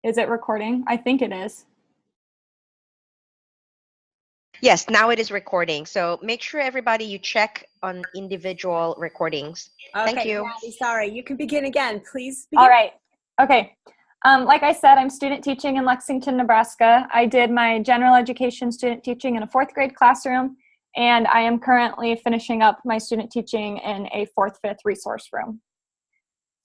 Is it recording? I think it is. Yes, now it is recording. So make sure everybody you check on individual recordings. Okay, Thank you. Maddie, sorry. You can begin again. Please begin. All right. Okay. Like I said, I'm student teaching in Lexington, Nebraska. I did my general education student teaching in a 4th grade classroom, and I am currently finishing up my student teaching in a 4th, 5th resource room.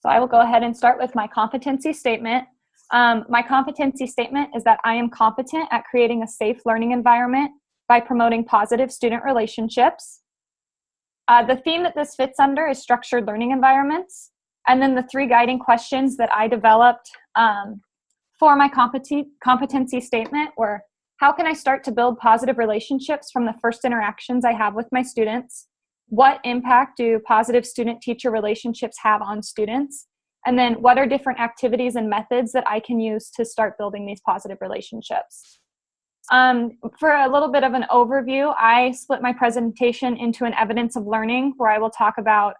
So I will go ahead and start with my competency statement. My competency statement is that I am competent at creating a safe learning environment by promoting positive student relationships. The theme that this fits under is structured learning environments. And then the 3 guiding questions that I developed for my competency statement were, how can I start to build positive relationships from the first interactions I have with my students? What impact do positive student-teacher relationships have on students? And then what are different activities and methods that I can use to start building these positive relationships? For a little bit of an overview, I split my presentation into an evidence of learning, where I will talk about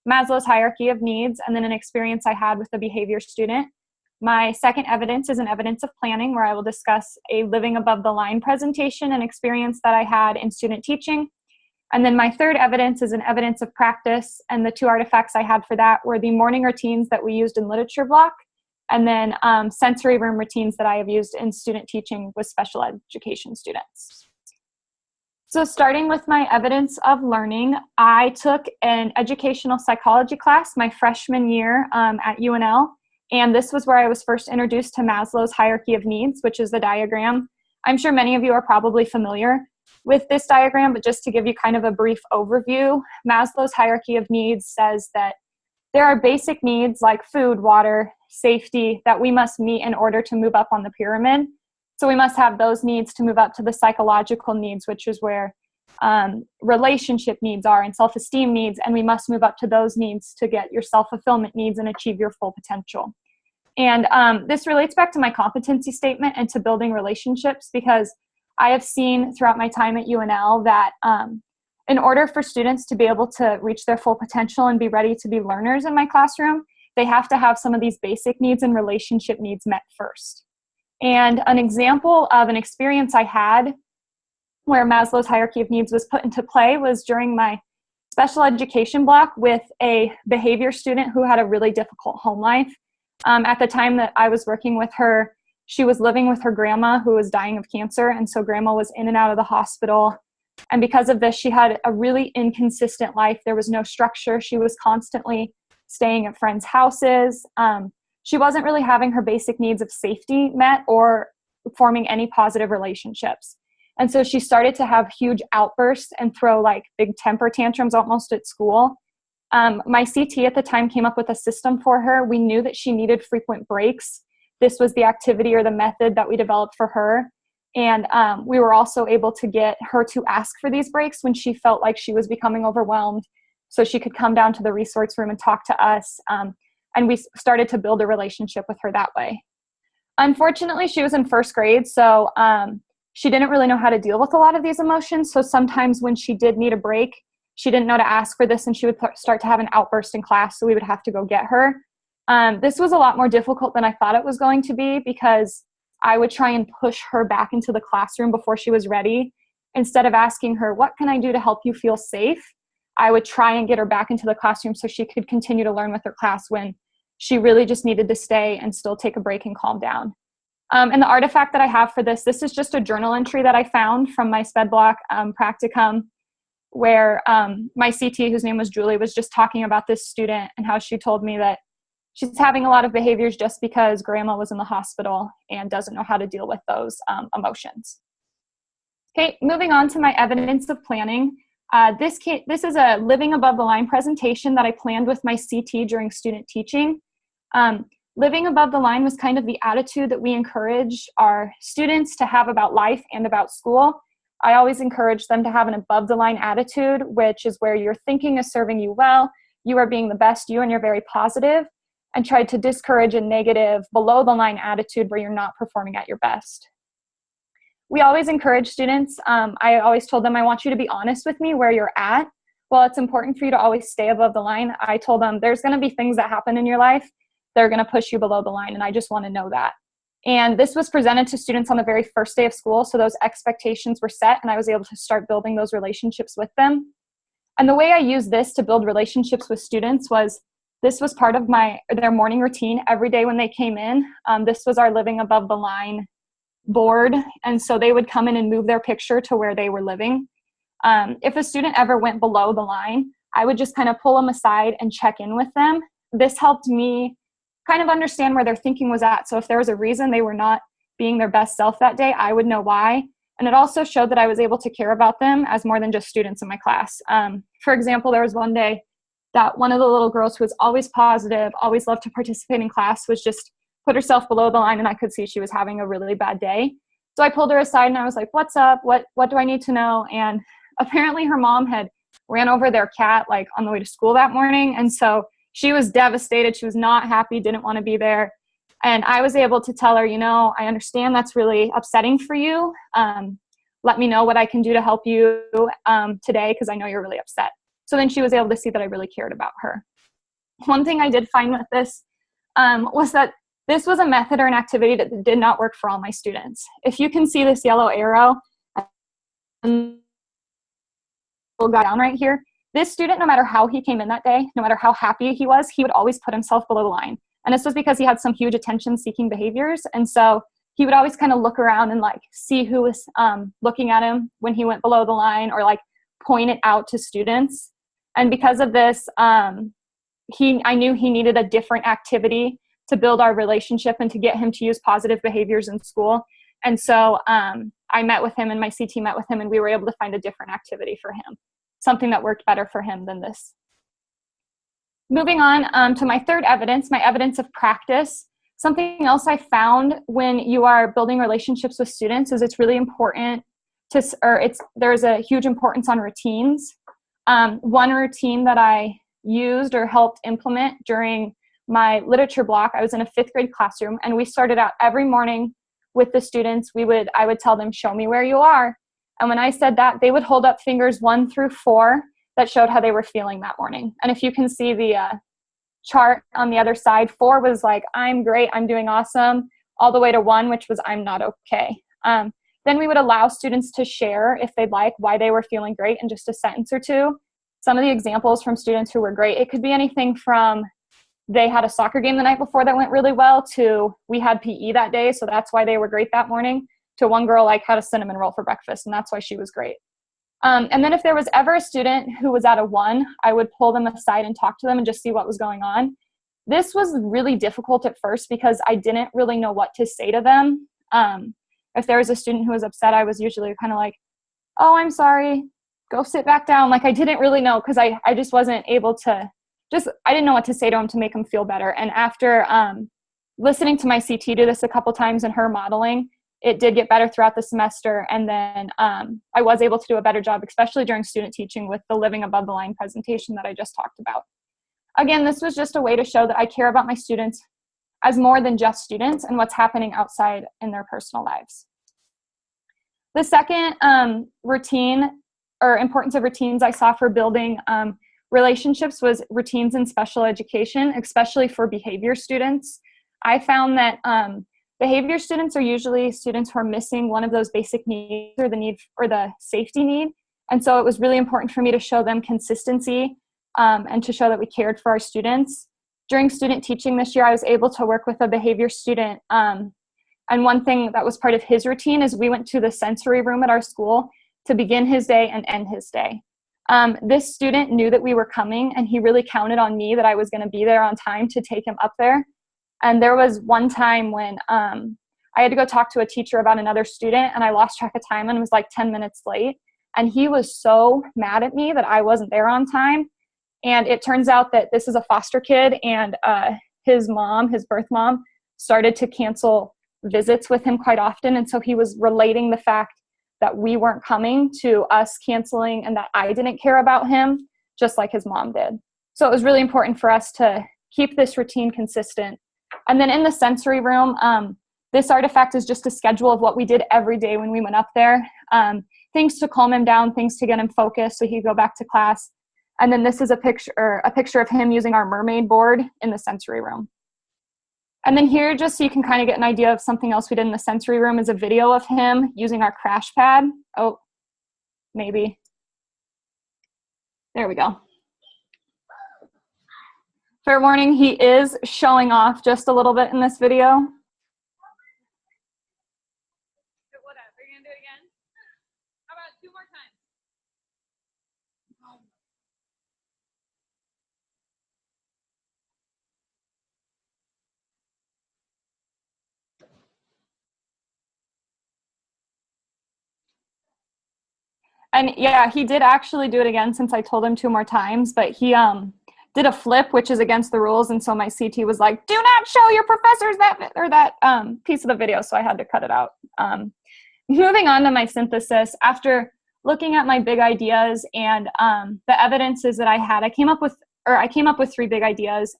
Maslow's hierarchy of needs, and then an experience I had with a behavior student. My second evidence is an evidence of planning, where I will discuss a living above the line presentation and experience that I had in student teaching. And then my third evidence is an evidence of practice, and the 2 artifacts I had for that were the morning routines that we used in literature block, and then sensory room routines that I have used in student teaching with special education students. So starting with my evidence of learning, I took an educational psychology class my freshman year at UNL, and this was where I was first introduced to Maslow's hierarchy of needs, which is the diagram. I'm sure many of you are probably familiar with this diagram, but just to give you kind of a brief overview, Maslow's hierarchy of needs says that there are basic needs like food, water, safety that we must meet in order to move up on the pyramid. So we must have those needs to move up to the psychological needs, which is where relationship needs are and self-esteem needs, and we must move up to those needs to get your self-fulfillment needs and achieve your full potential. And this relates back to my competency statement and to building relationships, because I have seen throughout my time at UNL that in order for students to be able to reach their full potential and be ready to be learners in my classroom, they have to have some of these basic needs and relationship needs met first. And an example of an experience I had where Maslow's hierarchy of needs was put into play was during my special education block with a behavior student who had a really difficult home life. At the time that I was working with her, she was living with her grandma who was dying of cancer, and so grandma was in and out of the hospital. And because of this, she had a really inconsistent life. There was no structure. She was constantly staying at friends' houses. She wasn't really having her basic needs of safety met or forming any positive relationships. And so she started to have huge outbursts and throw like big temper tantrums almost at school. My CT at the time came up with a system for her. We knew that she needed frequent breaks. This was the activity or the method that we developed for her. And we were also able to get her to ask for these breaks when she felt like she was becoming overwhelmed, so she could come down to the resource room and talk to us. And we started to build a relationship with her that way. Unfortunately, she was in 1st grade, so she didn't really know how to deal with a lot of these emotions. So sometimes when she did need a break, she didn't know to ask for this, and she would start to have an outburst in class, so we would have to go get her. This was a lot more difficult than I thought it was going to be, because I would try and push her back into the classroom before she was ready. Instead of asking her, what can I do to help you feel safe? I would try and get her back into the classroom so she could continue to learn with her class when she really just needed to stay and still take a break and calm down. And the artifact that I have for this is just a journal entry that I found from my sped block practicum, where my CT, whose name was Julie, was just talking about this student and how she told me that she's having a lot of behaviors just because grandma was in the hospital and doesn't know how to deal with those emotions. Okay, moving on to my evidence of planning. This is a living above the line presentation that I planned with my CT during student teaching. Living above the line was kind of the attitude that we encourage our students to have about life and about school. I always encourage them to have an above the line attitude, which is where your thinking is serving you well, you are being the best you, and you're very positive, and try to discourage a negative below the line attitude where you're not performing at your best. We always encourage students. I always told them, I want you to be honest with me where you're at. Well, it's important for you to always stay above the line. I told them there's going to be things that happen in your life that are going to push you below the line, and I just want to know that. And this was presented to students on the very first day of school. So those expectations were set, and I was able to start building those relationships with them. And the way I used this to build relationships with students was, this was part of their morning routine every day when they came in. This was our living above the line board. And so they would come in and move their picture to where they were living. If a student ever went below the line, I would just kind of pull them aside and check in with them. This helped me kind of understand where their thinking was at. So if there was a reason they were not being their best self that day, I would know why. And it also showed that I was able to care about them as more than just students in my class. For example, there was one day that one of the little girls who was always positive, always loved to participate in class, was just put herself below the line, and I could see she was having a really bad day. So I pulled her aside and I was like, what's up? What do I need to know? And apparently her mom had ran over their cat like on the way to school that morning. And so she was devastated. She was not happy, didn't want to be there. And I was able to tell her, I understand that's really upsetting for you. Let me know what I can do to help you today, because I know you're really upset. So then she was able to see that I really cared about her. One thing I did find with this was that this was a method or an activity that did not work for all my students. If you can see this yellow arrow and go down right here, this student, no matter how he came in that day, no matter how happy he was, he would always put himself below the line. And this was because he had some huge attention-seeking behaviors. And so he would always kind of look around and like see who was looking at him when he went below the line, or like point it out to students. And because of this, I knew he needed a different activity to build our relationship and to get him to use positive behaviors in school. And so I met with him, and my CT met with him, and we were able to find a different activity for him, something that worked better for him than this. Moving on to my third evidence, my evidence of practice. Something else I found when you are building relationships with students is it's really important there's a huge importance on routines. One routine that I used or helped implement during my literature block, I was in a 5th grade classroom, and we started out every morning with the students. I would tell them, show me where you are. And when I said that, they would hold up fingers 1 through 4 that showed how they were feeling that morning. And if you can see the chart on the other side, 4 was like, I'm great, I'm doing awesome, all the way to 1, which was I'm not okay. Then we would allow students to share, if they'd like, why they were feeling great in just a sentence or two. Some of the examples from students who were great, it could be anything from they had a soccer game the night before that went really well, to we had PE that day, so that's why they were great that morning, to one girl like had a cinnamon roll for breakfast, and that's why she was great. And then if there was ever a student who was at a 1, I would pull them aside and talk to them and just see what was going on. This was really difficult at first because I didn't really know what to say to them. If there was a student who was upset, I was usually kind of like, oh, I'm sorry, go sit back down. Like I didn't really know, because I just wasn't able to, I didn't know what to say to him to make him feel better. And after listening to my CT do this a couple times and her modeling, it did get better throughout the semester. And then I was able to do a better job, especially during student teaching, with the living above the line presentation that I just talked about. Again, this was just a way to show that I care about my students as more than just students and what's happening outside in their personal lives. The second routine or importance of routines I saw for building relationships was routines in special education, especially for behavior students. I found that behavior students are usually students who are missing one of those basic needs, or the need or the safety need. And so it was really important for me to show them consistency and to show that we cared for our students. During student teaching this year, I was able to work with a behavior student. And one thing that was part of his routine is we went to the sensory room at our school to begin his day and end his day. This student knew that we were coming, and he really counted on me that I was going to be there on time to take him up there. And there was one time when I had to go talk to a teacher about another student, and I lost track of time and was like 10 minutes late. And he was so mad at me that I wasn't there on time. And it turns out that this is a foster kid, and his mom, his birth mom, started to cancel visits with him quite often. And so he was relating the fact that we weren't coming to us canceling, and that I didn't care about him, just like his mom did. So it was really important for us to keep this routine consistent. And then in the sensory room, this artifact is just a schedule of what we did every day when we went up there. Things to calm him down, things to get him focused so he could go back to class. And then this is a picture of him using our mermaid board in the sensory room. And then here, just so you can kind of get an idea of something else we did in the sensory room, is a video of him using our crash pad. Oh, maybe. There we go. Fair warning, he is showing off just a little bit in this video. What up? Are you gonna do it again? How about 2 more times? And yeah, he did actually do it again since I told him 2 more times, but he did a flip, which is against the rules, and so my CT was like, do not show your professors that piece of the video, so I had to cut it out. Moving on to my synthesis, after looking at my big ideas and the evidences that I had, I came up with 3 big ideas.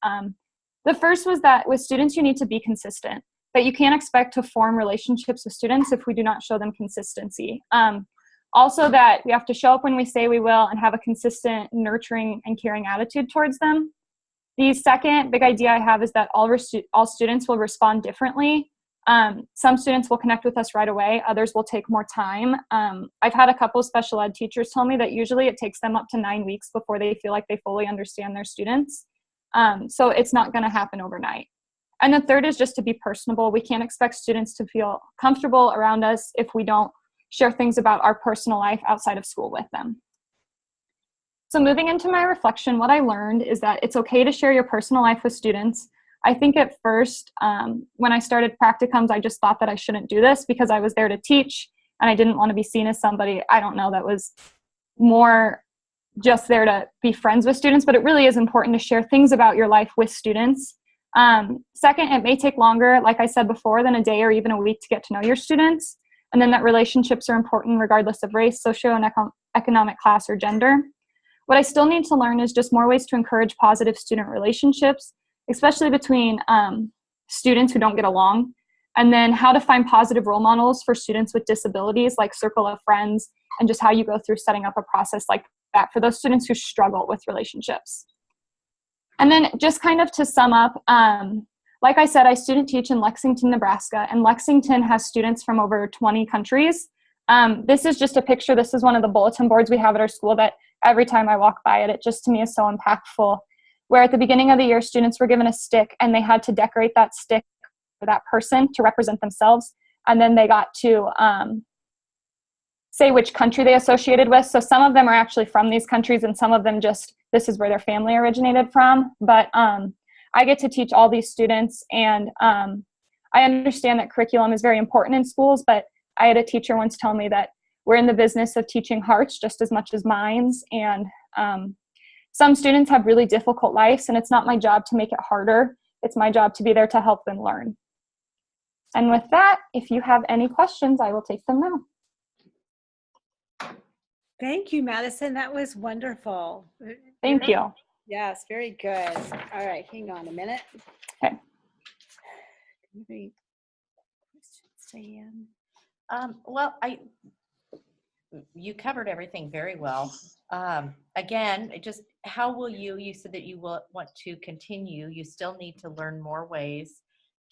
The first was that with students, you need to be consistent, that you can't expect to form relationships with students if we do not show them consistency. Also that we have to show up when we say we will and have a consistent, nurturing, and caring attitude towards them. The second big idea I have is that all students will respond differently. Some students will connect with us right away. Others will take more time. I've had a couple of special ed teachers tell me that usually it takes them up to 9 weeks before they feel like they fully understand their students. So it's not going to happen overnight. And the third is just to be personable. We can't expect students to feel comfortable around us if we don't share things about our personal life outside of school with them. So moving into my reflection, what I learned is that it's okay to share your personal life with students. I think at first, when I started practicums, I just thought that I shouldn't do this because I was there to teach and I didn't want to be seen as somebody, I don't know, that was more just there to be friends with students, but it really is important to share things about your life with students. Second, it may take longer, like I said before, than a day or even a week to get to know your students. And then that relationships are important regardless of race, socio and economic class, or gender. What I still need to learn is just more ways to encourage positive student relationships, especially between students who don't get along, and then how to find positive role models for students with disabilities, like circle of friends, and just how you go through setting up a process like that for those students who struggle with relationships. And then just kind of to sum up, like I said, I student teach in Lexington, Nebraska, and Lexington has students from over 20 countries. This is just a picture. This is one of the bulletin boards we have at our school that every time I walk by it, it just to me is so impactful, where at the beginning of the year, students were given a stick and they had to decorate that stick for that person to represent themselves. And then they got to say which country they associated with. So some of them are actually from these countries and some of them just, this is where their family originated from. But I get to teach all these students, and I understand that curriculum is very important in schools, but I had a teacher once tell me that we're in the business of teaching hearts just as much as minds, and some students have really difficult lives, and it's not my job to make it harder. It's my job to be there to help them learn. And with that, if you have any questions, I will take them now. Thank you, Madison. That was wonderful. Thank you. Yes, very good. All right, hang on a minute. Okay. Well, you covered everything very well. Again, just how will you said that you will want to continue. You still need to learn more ways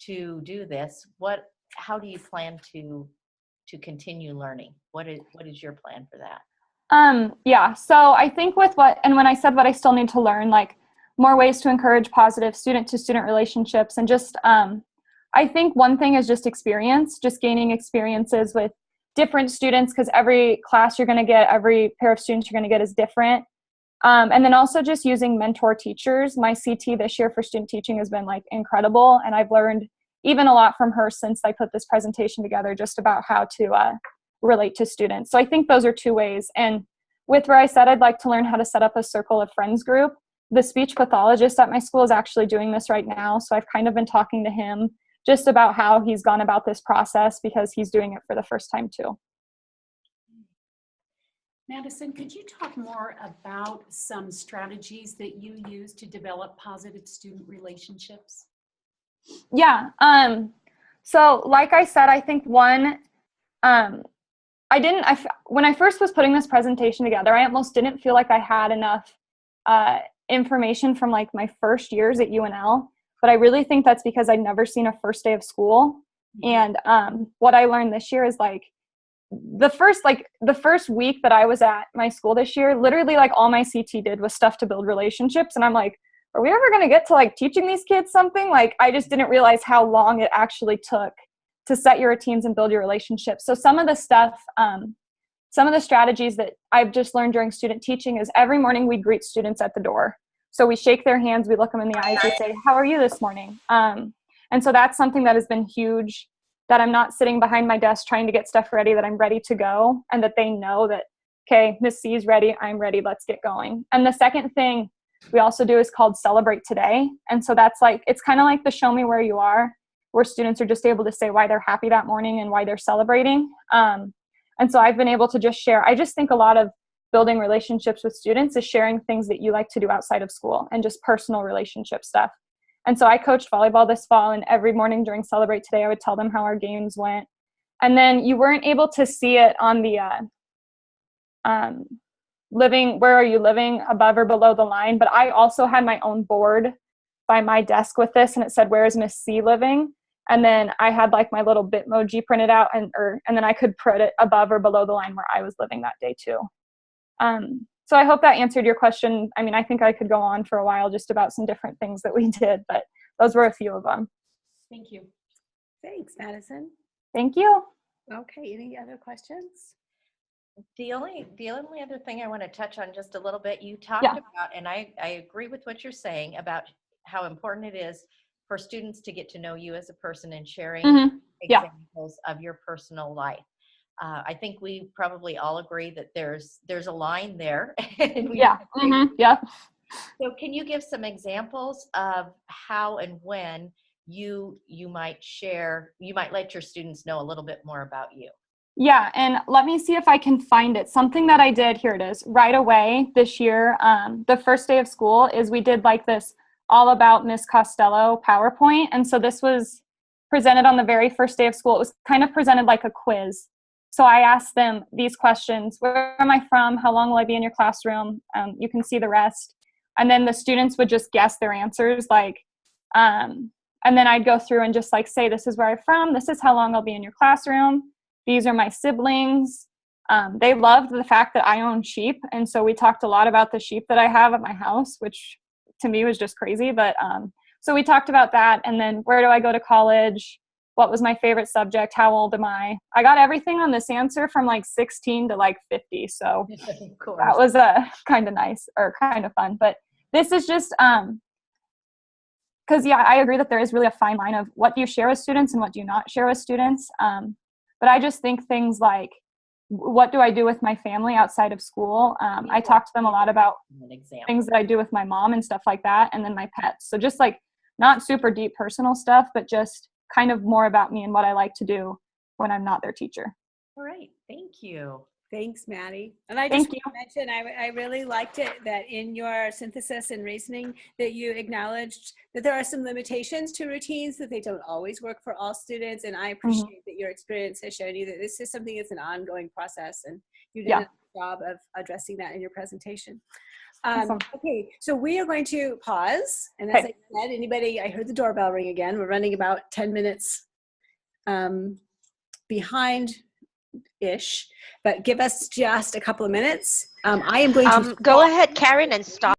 to do this. How do you plan to continue learning? What is your plan for that? Yeah, so I think when I said what I still need to learn, like more ways to encourage positive student-to-student relationships, and just, I think one thing is just experience, just gaining experiences with different students, because every class you're going to get, every pair of students you're going to get is different. And then also just using mentor teachers. My CT this year for student teaching has been like incredible, and I've learned even a lot from her since I put this presentation together, just about how to relate to students. So I think those are 2 ways. And with where I said I'd like to learn how to set up a circle of friends group, the speech pathologist at my school is actually doing this right now. So I've kind of been talking to him just about how he's gone about this process, because he's doing it for the first time too. Madison, could you talk more about some strategies that you use to develop positive student relationships? Yeah. So like I said, I think one, when I first was putting this presentation together, I almost didn't feel like I had enough information from like my first years at UNL. but I really think that's because I'd never seen a first day of school. And what I learned this year is like the first week that I was at my school this year, literally like all my CT did was stuff to build relationships. And I'm like, are we ever going to get to like teaching these kids something? Like, I just didn't realize how long it actually took to set your routines and build your relationships. So some of the stuff, some of the strategies that I've just learned during student teaching is every morning we greet students at the door. So we shake their hands, we look them in the eyes, we say, how are you this morning? And so that's something that has been huge, that I'm not sitting behind my desk trying to get stuff ready, that I'm ready to go, and that they know that, okay, Miss C is ready, I'm ready, let's get going. And the second thing we also do is called Celebrate Today. And so that's like, it's kind of like the show me where you are, where students are just able to say why they're happy that morning and why they're celebrating. And so I've been able to just share. I just think a lot of building relationships with students is sharing things that you like to do outside of school and just personal relationship stuff. And so I coached volleyball this fall, and every morning during Celebrate Today, I would tell them how our games went. And then you weren't able to see it on the where are you living, above or below the line, but I also had my own board by my desk with this, and it said, where is Miss C living? And then I had like my little Bitmoji printed out, and then I could put it above or below the line where I was living that day too. So I hope that answered your question. I mean, I think I could go on for a while just about some different things that we did, but those were a few of them. Thank you. Thanks, Madison. Thank you. Okay, any other questions? The only other thing I want to touch on just a little bit, you talked Yeah. about, and I agree with what you're saying about how important it is for students to get to know you as a person and sharing Yeah. examples of your personal life. I think we probably all agree that there's a line there. And Yeah. Yeah. So can you give some examples of how and when you might let your students know a little bit more about you? Yeah, and let me see if I can find it. Something that I did, here it is, right away this year, the first day of school, is we did like this all about Miss Costello PowerPoint. And so this was presented on the very first day of school. It was kind of presented like a quiz. So I asked them these questions: where am I from? How long will I be in your classroom? You can see the rest. And then the students would just guess their answers, like, and then I'd go through and just like say, this is where I'm from. This is how long I'll be in your classroom. These are my siblings. They loved the fact that I own sheep. And so we talked a lot about the sheep that I have at my house, which to me was just crazy. But so we talked about that. And then where do I go to college? What was my favorite subject? How old am I? I got everything on this answer from like 16 to like 50. So that was kind of nice, or kind of fun. But this is just, because, yeah, I agree that there is really a fine line of what do you share with students and what do you not share with students. But I just think things like, what do I do with my family outside of school? I talk to them a lot about things that I do with my mom and stuff like that, and then my pets. So just like not super deep personal stuff, but just kind of more about me and what I like to do when I'm not their teacher. All right. Thank you. Thank Maddie. And I just Thank you. want to mention, I really liked it that in your synthesis and reasoning that you acknowledged that there are some limitations to routines, that they don't always work for all students. And I appreciate that your experience has shown you that this is something that's an ongoing process, and you did a job of addressing that in your presentation. Awesome. Okay, so we are going to pause. And as I said, I heard the doorbell ring again. We're running about 10 minutes behind-ish, but give us just a couple of minutes. I am going to go ahead, Karen, and stop.